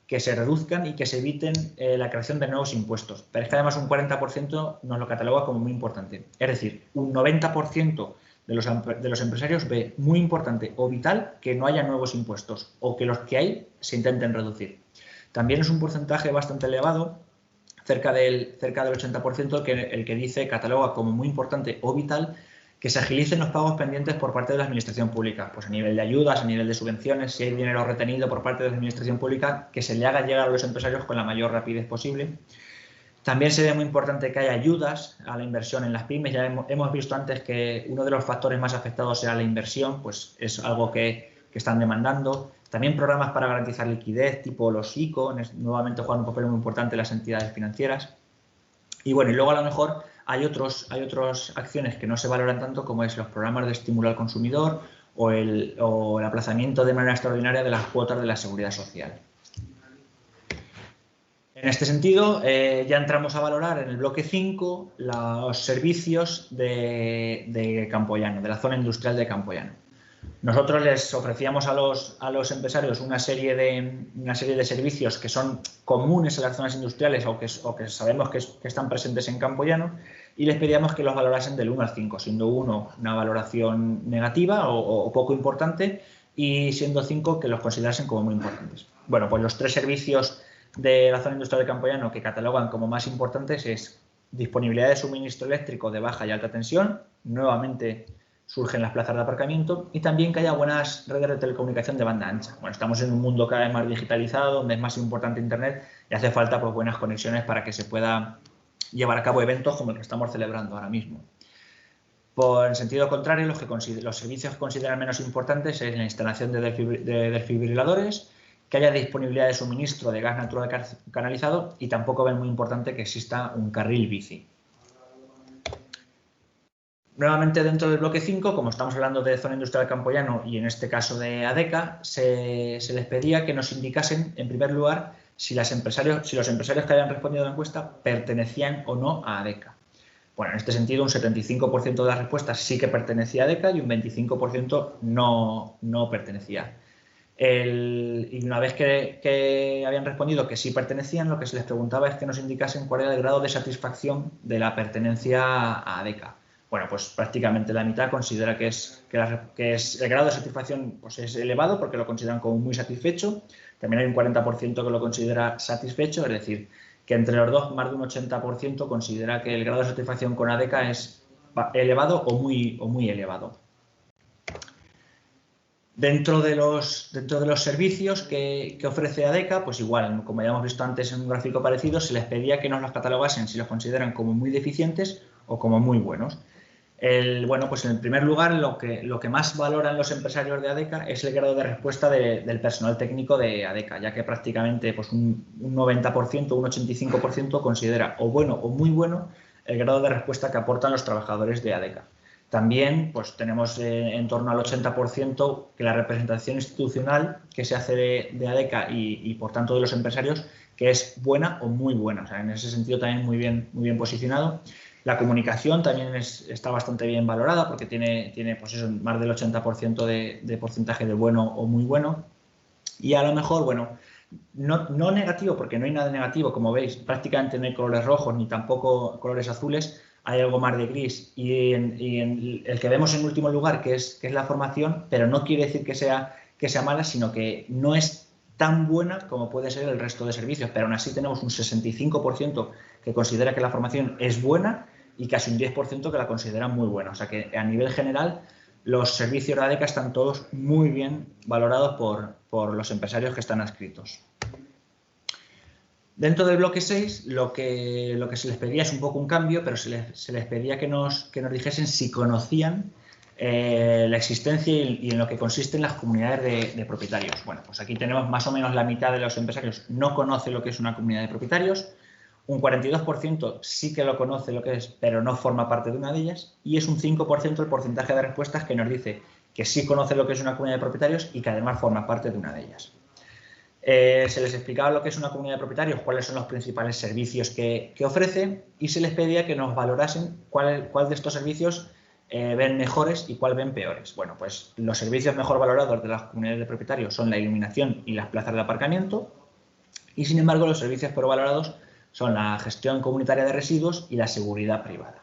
que se reduzcan y que se eviten la creación de nuevos impuestos. Pero es que además un 40% nos lo cataloga como muy importante. Es decir, un 90% de los empresarios ve muy importante o vital que no haya nuevos impuestos o que los que hay se intenten reducir. También es un porcentaje bastante elevado, cerca del 80%, el que dice, cataloga como muy importante o vital que se agilicen los pagos pendientes por parte de la administración pública, pues a nivel de ayudas, a nivel de subvenciones, si hay dinero retenido por parte de la administración pública, que se le haga llegar a los empresarios con la mayor rapidez posible. También se ve muy importante que haya ayudas a la inversión en las pymes. Ya hemos visto antes que uno de los factores más afectados era la inversión, pues es algo que están demandando. También programas para garantizar liquidez, tipo los ICO, nuevamente juegan un papel muy importante las entidades financieras. Y bueno, y luego a lo mejor hay otras acciones que no se valoran tanto, como es los programas de estímulo al consumidor o el aplazamiento de manera extraordinaria de las cuotas de la seguridad social. En este sentido, ya entramos a valorar en el bloque 5 los servicios de Campoyano, de la zona industrial de Campoyano. Nosotros les ofrecíamos a los empresarios una serie de servicios que son comunes a las zonas industriales o que sabemos que están presentes en Campoyano, y les pedíamos que los valorasen del 1 al 5, siendo 1 una valoración negativa o poco importante, y siendo 5 que los considerasen como muy importantes. Bueno, pues los 3 servicios de la zona industrial de Campoyano que catalogan como más importantes es disponibilidad de suministro eléctrico de baja y alta tensión, nuevamente surgen las plazas de aparcamiento, y también que haya buenas redes de telecomunicación de banda ancha. Bueno, estamos en un mundo cada vez más digitalizado, donde es más importante Internet y hace falta pues buenas conexiones para que se pueda llevar a cabo eventos como el que estamos celebrando ahora mismo. Por el sentido contrario, los servicios que consideran menos importantes es la instalación de desfibriladores, que haya disponibilidad de suministro de gas natural canalizado, y tampoco ven muy importante que exista un carril bici. Nuevamente, dentro del bloque 5, como estamos hablando de zona industrial de Campoyano y en este caso de ADECA, se les pedía que nos indicasen, en primer lugar, si los empresarios que habían respondido a la encuesta pertenecían o no a ADECA. Bueno, en este sentido, un 75% de las respuestas sí que pertenecía a ADECA y un 25% no pertenecía. Y una vez que habían respondido que sí pertenecían, lo que se les preguntaba es que nos indicasen cuál era el grado de satisfacción de la pertenencia a ADECA. Bueno, pues prácticamente la mitad considera que el grado de satisfacción pues es elevado, porque lo consideran como muy satisfecho. También hay un 40% que lo considera satisfecho, es decir, que entre los dos más de un 80% considera que el grado de satisfacción con ADECA es elevado o muy elevado. Dentro de los servicios que ofrece ADECA, pues igual, como ya hemos visto antes en un gráfico parecido, se les pedía que nos los catalogasen si los consideran como muy deficientes o como muy buenos. Bueno, pues en primer lugar, lo que más valoran los empresarios de ADECA es el grado de respuesta del personal técnico de ADECA, ya que prácticamente pues un 90%, un 85% considera o bueno o muy bueno el grado de respuesta que aportan los trabajadores de ADECA. También pues tenemos en torno al 80% que la representación institucional que se hace de ADECA y por tanto de los empresarios, que es buena o muy buena. O sea, en ese sentido también muy bien posicionado. La comunicación también está bastante bien valorada, porque tiene pues eso, más del 80% de porcentaje de bueno o muy bueno. Y a lo mejor, bueno, no negativo, porque no hay nada negativo, como veis, prácticamente no hay colores rojos ni tampoco colores azules, hay algo más de gris. Y en el que vemos en último lugar, que es la formación, pero no quiere decir que sea mala, sino que no es tan buena como puede ser el resto de servicios, pero aún así tenemos un 65% que considera que la formación es buena y casi un 10% que la consideran muy buena. O sea que a nivel general los servicios de ADECA están todos muy bien valorados por los empresarios que están adscritos. Dentro del bloque 6 lo que se les pedía es un poco un cambio, pero se les pedía que nos dijesen si conocían la existencia y en lo que consisten las comunidades de propietarios. Bueno, pues aquí tenemos más o menos la mitad de los empresarios no conoce lo que es una comunidad de propietarios, un 42% sí que lo conoce lo que es, pero no forma parte de una de ellas, y es un 5% el porcentaje de respuestas que nos dice que sí conoce lo que es una comunidad de propietarios y que además forma parte de una de ellas. Se les explicaba lo que es una comunidad de propietarios, cuáles son los principales servicios que ofrece, y se les pedía que nos valorasen cuál de estos servicios ven mejores y cuál ven peores. Bueno, pues los servicios mejor valorados de las comunidades de propietarios son la iluminación y las plazas de aparcamiento, y sin embargo los servicios peor valorados son la gestión comunitaria de residuos y la seguridad privada.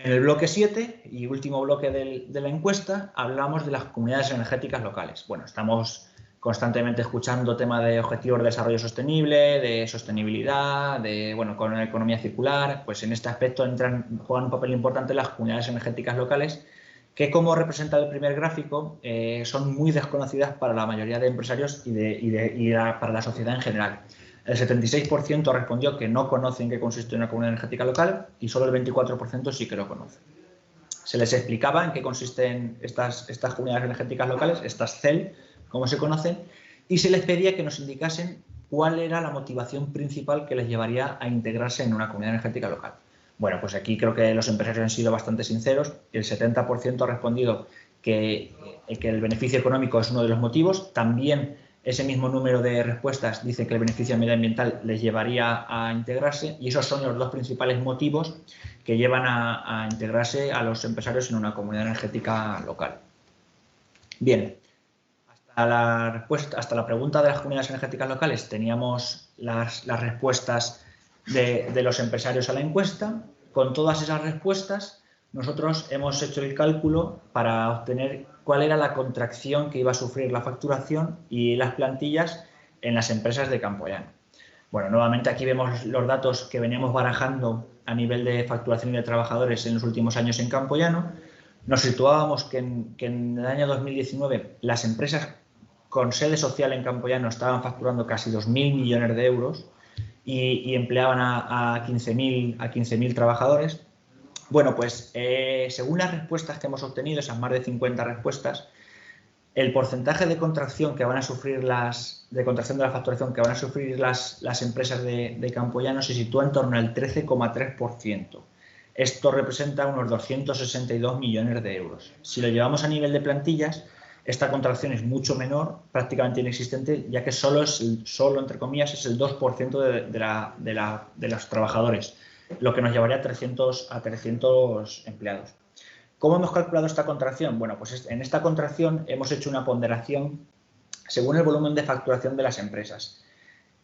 En el bloque 7 y último bloque de la encuesta hablamos de las comunidades energéticas locales. Bueno, estamos constantemente escuchando temas de objetivos de desarrollo sostenible, de sostenibilidad, con la economía circular. Pues en este aspecto juegan un papel importante las comunidades energéticas locales, que, como representa el primer gráfico, son muy desconocidas para la mayoría de empresarios y para la sociedad en general. El 76% respondió que no conocen qué consiste una comunidad energética local y solo el 24% sí que lo conocen. Se les explicaba en qué consisten estas comunidades energéticas locales, estas CEL, como se conocen, y se les pedía que nos indicasen cuál era la motivación principal que les llevaría a integrarse en una comunidad energética local. Bueno, pues aquí creo que los empresarios han sido bastante sinceros. El 70% ha respondido que el beneficio económico es uno de los motivos. También ese mismo número de respuestas dice que el beneficio medioambiental les llevaría a integrarse, y esos son los dos principales motivos que llevan a integrarse a los empresarios en una comunidad energética local. Bien, hasta la pregunta de las comunidades energéticas locales teníamos las respuestas de los empresarios a la encuesta. Con todas esas respuestas, nosotros hemos hecho el cálculo para obtener cuál era la contracción que iba a sufrir la facturación y las plantillas en las empresas de Campoyano. Bueno, nuevamente aquí vemos los datos que veníamos barajando a nivel de facturación de trabajadores en los últimos años en Campoyano. Nos situábamos que en el año 2019 las empresas con sede social en Campoyano estaban facturando casi 2.000 millones de euros y empleaban a 15.000 trabajadores. Bueno, pues según las respuestas que hemos obtenido, esas más de 50 respuestas, el porcentaje de contracción que van a sufrir de la facturación que van a sufrir las empresas de Campoyano se sitúa en torno al 13,3%. Esto representa unos 262 millones de euros. Si lo llevamos a nivel de plantillas, esta contracción es mucho menor, prácticamente inexistente, ya que solo entre comillas, es el 2% de los trabajadores, lo que nos llevaría a 300 empleados. ¿Cómo hemos calculado esta contracción? Bueno, pues en esta contracción hemos hecho una ponderación según el volumen de facturación de las empresas.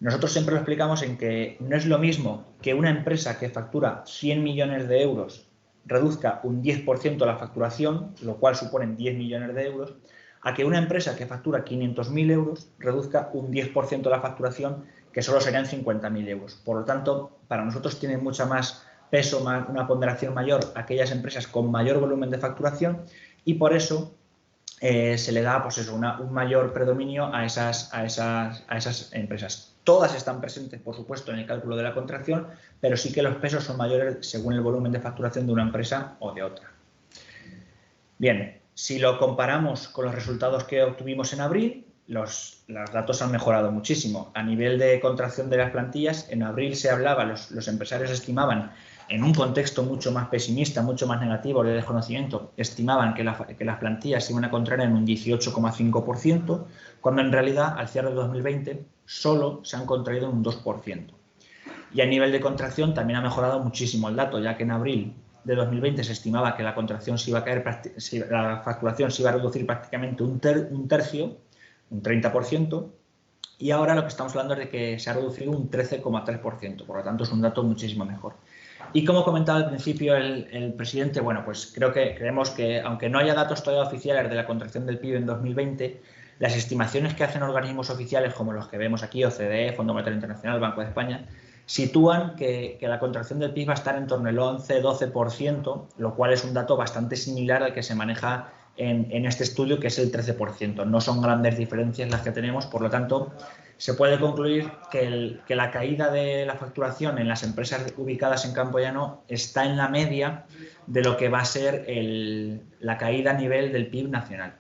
Nosotros siempre lo explicamos en que no es lo mismo que una empresa que factura 100 millones de euros reduzca un 10% la facturación, lo cual suponen 10 millones de euros, a que una empresa que factura 500.000 euros reduzca un 10% la facturación, que solo serían 50.000 euros. Por lo tanto, para nosotros tiene mucha más peso, una ponderación mayor a aquellas empresas con mayor volumen de facturación, y por eso se le da pues eso, un mayor predominio a esas empresas. Todas están presentes, por supuesto, en el cálculo de la contracción, pero sí que los pesos son mayores según el volumen de facturación de una empresa o de otra. Bien, si lo comparamos con los resultados que obtuvimos en abril, los datos han mejorado muchísimo. A nivel de contracción de las plantillas, en abril se hablaba, los empresarios estimaban, en un contexto mucho más pesimista, mucho más negativo de desconocimiento, estimaban que las plantillas se iban a contraer en un 18,5%, cuando en realidad al cierre de 2020 solo se han contraído un 2%. Y a nivel de contracción también ha mejorado muchísimo el dato, ya que en abril de 2020 se estimaba que la contracción se iba a caer, la facturación se iba a reducir prácticamente un tercio, un 30%, y ahora lo que estamos hablando es de que se ha reducido un 13,3%, por lo tanto es un dato muchísimo mejor. Y como comentaba al principio el presidente, bueno, pues creemos que aunque no haya datos todavía oficiales de la contracción del PIB en 2020, las estimaciones que hacen organismos oficiales como los que vemos aquí, OCDE, Fondo Monetario Internacional, Banco de España, sitúan que la contracción del PIB va a estar en torno al 11-12%, lo cual es un dato bastante similar al que se maneja en este estudio, que es el 13%. No son grandes diferencias las que tenemos, por lo tanto, se puede concluir que la caída de la facturación en las empresas ubicadas en Campoyano está en la media de lo que va a ser la caída a nivel del PIB nacional.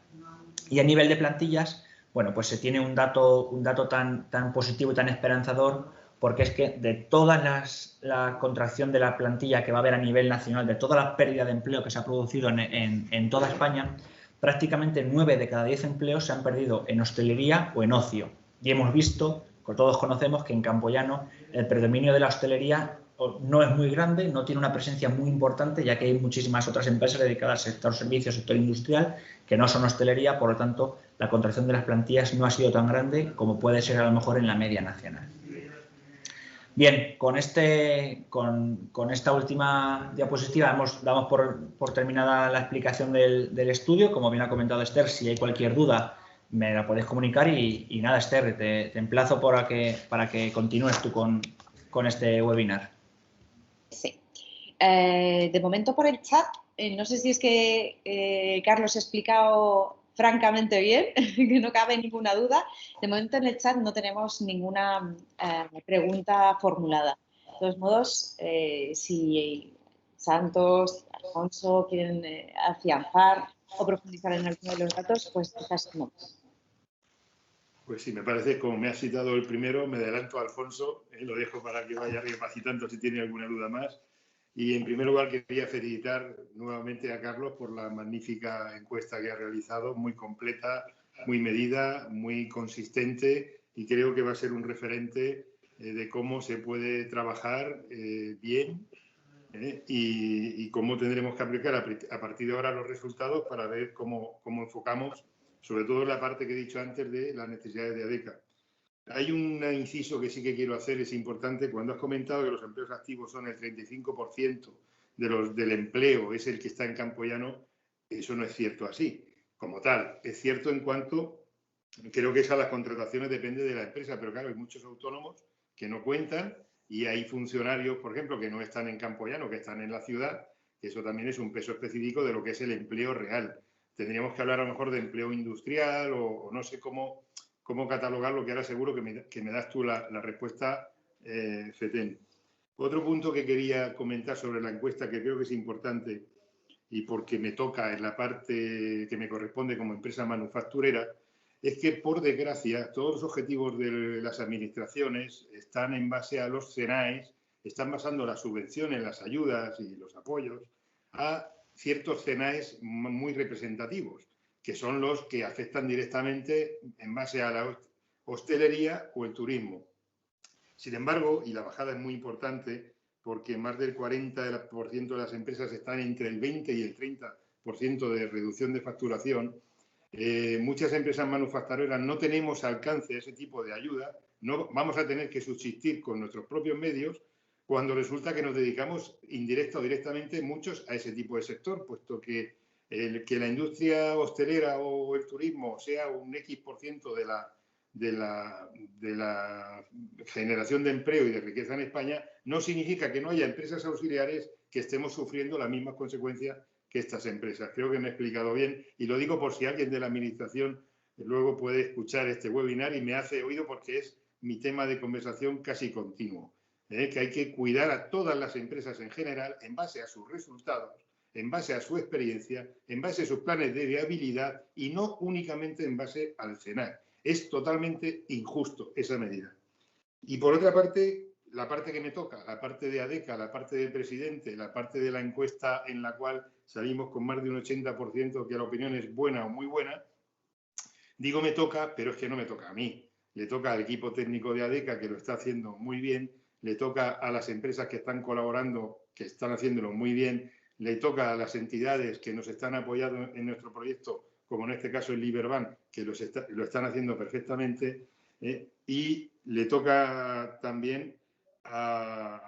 Y a nivel de plantillas, bueno, pues se tiene un dato tan positivo y tan esperanzador, porque es que de toda la contracción de la plantilla que va a haber a nivel nacional, de toda la pérdida de empleo que se ha producido en toda España, prácticamente 9 de cada 10 empleos se han perdido en hostelería o en ocio. Y hemos visto, todos conocemos, que en Campoyano el predominio de la hostelería no es muy grande, no tiene una presencia muy importante, ya que hay muchísimas otras empresas dedicadas al sector servicios, sector industrial, que no son hostelería, por lo tanto, la contracción de las plantillas no ha sido tan grande como puede ser a lo mejor en la media nacional. Bien, con esta última diapositiva damos por terminada la explicación del estudio. Como bien ha comentado Esther, si hay cualquier duda me la podéis comunicar y nada, Esther, te emplazo para que continúes tú con este webinar. Sí. De momento por el chat, no sé si es que Carlos ha explicado francamente bien, que no cabe ninguna duda. De momento en el chat no tenemos ninguna pregunta formulada. De todos modos, si Santos, Alfonso quieren afianzar o profundizar en alguno de los datos, pues quizás no. Pues sí, me parece, como me ha citado el primero, me adelanto a Alfonso, lo dejo para que vaya recapacitando si tiene alguna duda más. Y en primer lugar quería felicitar nuevamente a Carlos por la magnífica encuesta que ha realizado, muy completa, muy medida, muy consistente, y creo que va a ser un referente de cómo se puede trabajar bien y cómo tendremos que aplicar a partir de ahora los resultados para ver cómo enfocamos, sobre todo la parte que he dicho antes de las necesidades de ADECA. Hay un inciso que sí que quiero hacer, es importante. Cuando has comentado que los empleos activos son el 35% del empleo, es el que está en campo llano, eso no es cierto así. Como tal, es cierto en cuanto, creo que esas las contrataciones depende de la empresa, pero claro, hay muchos autónomos que no cuentan y hay funcionarios, por ejemplo, que no están en campo llano, que están en la ciudad, que eso también es un peso específico de lo que es el empleo real. Tendríamos que hablar a lo mejor de empleo industrial o no sé cómo catalogarlo, que ahora seguro que me das tú la respuesta, FETEN. Otro punto que quería comentar sobre la encuesta, que creo que es importante y porque me toca en la parte que me corresponde como empresa manufacturera, es que, por desgracia, todos los objetivos de las administraciones están en base a los CENAES, están basando las subvenciones, las ayudas y los apoyos a ciertos CENAES muy representativos, que son los que afectan directamente en base a la hostelería o el turismo. Sin embargo, y la bajada es muy importante, porque más del 40% de las empresas están entre el 20 y el 30% de reducción de facturación, muchas empresas manufactureras no tenemos alcance a ese tipo de ayuda, no vamos a tener que subsistir con nuestros propios medios cuando resulta que nos dedicamos indirecta o directamente muchos a ese tipo de sector, puesto que la industria hostelera o el turismo sea un X% de la generación de empleo y de riqueza en España, no significa que no haya empresas auxiliares que estemos sufriendo las mismas consecuencias que estas empresas. Creo que me he explicado bien y lo digo por si alguien de la administración luego puede escuchar este webinar y me hace oído, porque es mi tema de conversación casi continuo. Que hay que cuidar a todas las empresas en general en base a sus resultados, en base a su experiencia, en base a sus planes de viabilidad y no únicamente en base al CENAE. Es totalmente injusto esa medida. Y por otra parte, la parte que me toca, la parte de ADECA, la parte del presidente, la parte de la encuesta en la cual salimos con más de un 80% que la opinión es buena o muy buena, digo me toca, pero es que no me toca a mí. Le toca al equipo técnico de ADECA, que lo está haciendo muy bien, le toca a las empresas que están colaborando, que están haciéndolo muy bien, le toca a las entidades que nos están apoyando en nuestro proyecto, como en este caso el Liberbank, que lo están haciendo perfectamente, y le toca también a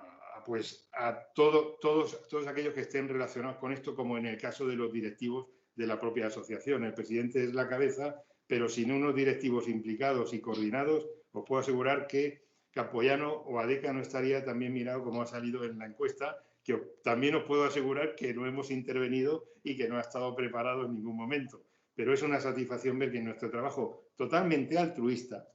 todos aquellos que estén relacionados con esto, como en el caso de los directivos de la propia asociación. El presidente es la cabeza, pero sin unos directivos implicados y coordinados, os puedo asegurar que Campoyano o ADECA no estaría tan bien mirado como ha salido en la encuesta, que también os puedo asegurar que no hemos intervenido y que no ha estado preparado en ningún momento. Pero es una satisfacción ver que en nuestro trabajo totalmente altruista,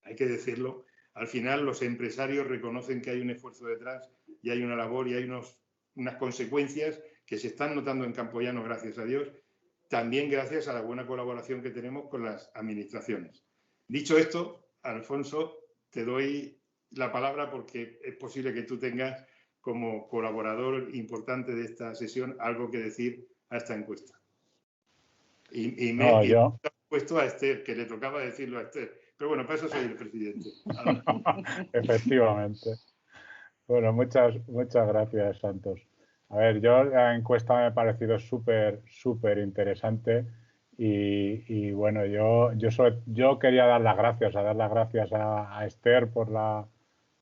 hay que decirlo, al final los empresarios reconocen que hay un esfuerzo detrás y hay una labor y hay unas consecuencias que se están notando en Campoyano, gracias a Dios, también gracias a la buena colaboración que tenemos con las administraciones. Dicho esto, Alfonso, te doy la palabra porque es posible que tú tengas, como colaborador importante de esta sesión, algo que decir a esta encuesta. Y me he puesto a Esther, que le tocaba decirlo a Esther. Pero bueno, para eso soy el presidente. Efectivamente. Bueno, muchas gracias, Santos. A ver, la encuesta me ha parecido súper interesante y bueno, yo quería dar las gracias a Esther por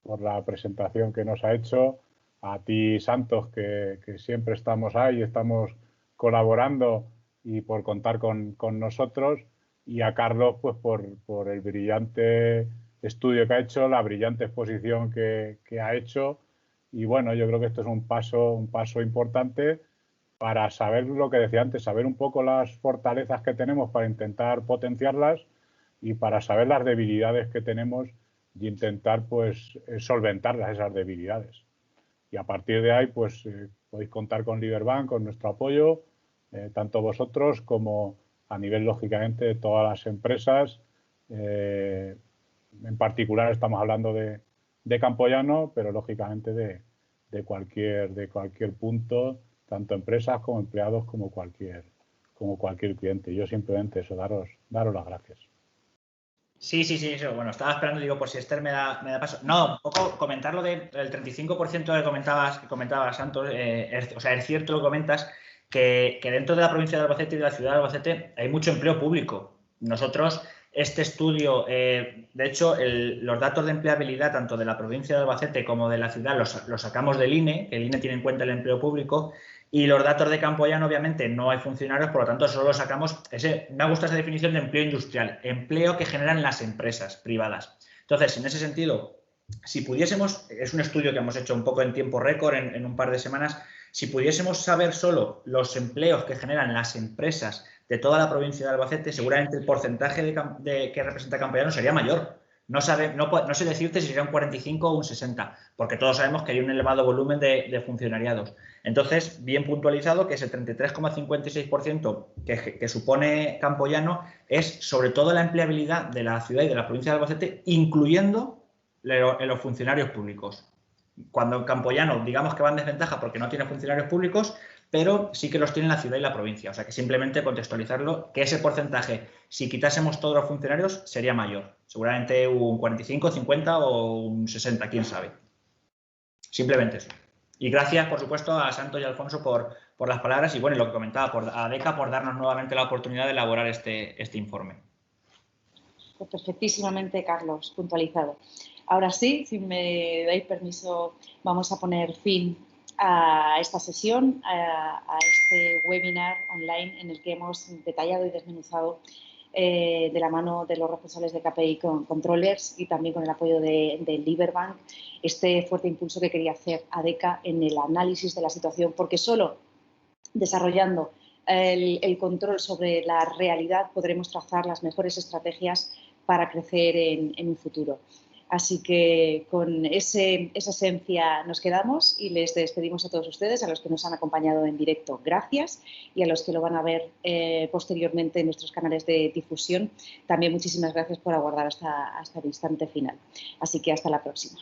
por la presentación que nos ha hecho. A ti, Santos, que siempre estamos ahí, estamos colaborando y por contar con nosotros. Y a Carlos, pues por el brillante estudio que ha hecho, la brillante exposición que ha hecho. Y bueno, yo creo que esto es un paso importante para saber lo que decía antes, saber un poco las fortalezas que tenemos para intentar potenciarlas y para saber las debilidades que tenemos y intentar pues solventarlas, esas debilidades. Y a partir de ahí pues podéis contar con Liberbank, con nuestro apoyo, tanto vosotros como a nivel lógicamente de todas las empresas. En particular estamos hablando de Campoyano, pero lógicamente de cualquier punto, tanto empresas como empleados como cualquier cliente. Yo simplemente eso, daros las gracias. Sí, eso. Bueno, estaba esperando, digo, por si Esther me da paso. No, un poco comentar lo del 35% que comentabas, Santos. O sea, es cierto lo que comentas, que dentro de la provincia de Albacete y de la ciudad de Albacete hay mucho empleo público. Nosotros, este estudio, de hecho, los datos de empleabilidad tanto de la provincia de Albacete como de la ciudad los sacamos del INE, que el INE tiene en cuenta el empleo público. Y los datos de Campoyano, obviamente, no hay funcionarios, por lo tanto, solo sacamos me gusta esa definición de empleo industrial, empleo que generan las empresas privadas. Entonces, en ese sentido, si pudiésemos, es un estudio que hemos hecho un poco en tiempo récord, en un par de semanas, si pudiésemos saber solo los empleos que generan las empresas de toda la provincia de Albacete, seguramente el porcentaje que representa Campoyano sería mayor. No sé decirte si sería un 45 o un 60, porque todos sabemos que hay un elevado volumen de funcionariados. Entonces, bien puntualizado que ese 33,56% que supone Campoyano es sobre todo la empleabilidad de la ciudad y de la provincia de Albacete, incluyendo los funcionarios públicos. Cuando en Campoyano digamos que va en desventaja porque no tiene funcionarios públicos, pero sí que los tiene la ciudad y la provincia. O sea que simplemente contextualizarlo, que ese porcentaje, si quitásemos todos los funcionarios, sería mayor. Seguramente un 45, 50 o un 60, quién sabe. Simplemente eso. Y gracias, por supuesto, a Santos y a Alfonso por las palabras y, bueno, lo que comentaba, a DECA por darnos nuevamente la oportunidad de elaborar este informe. Pues perfectísimamente, Carlos, puntualizado. Ahora sí, si me dais permiso, vamos a poner fin a esta sesión, a este webinar online en el que hemos detallado y desmenuzado de la mano de los responsables de KPI Controllers y también con el apoyo de Liberbank, este fuerte impulso que quería hacer ADECA en el análisis de la situación, porque solo desarrollando el control sobre la realidad podremos trazar las mejores estrategias para crecer en un futuro. Así que con esa esencia nos quedamos y les despedimos a todos ustedes, a los que nos han acompañado en directo, gracias, y a los que lo van a ver posteriormente en nuestros canales de difusión, también muchísimas gracias por aguardar hasta el instante final. Así que hasta la próxima.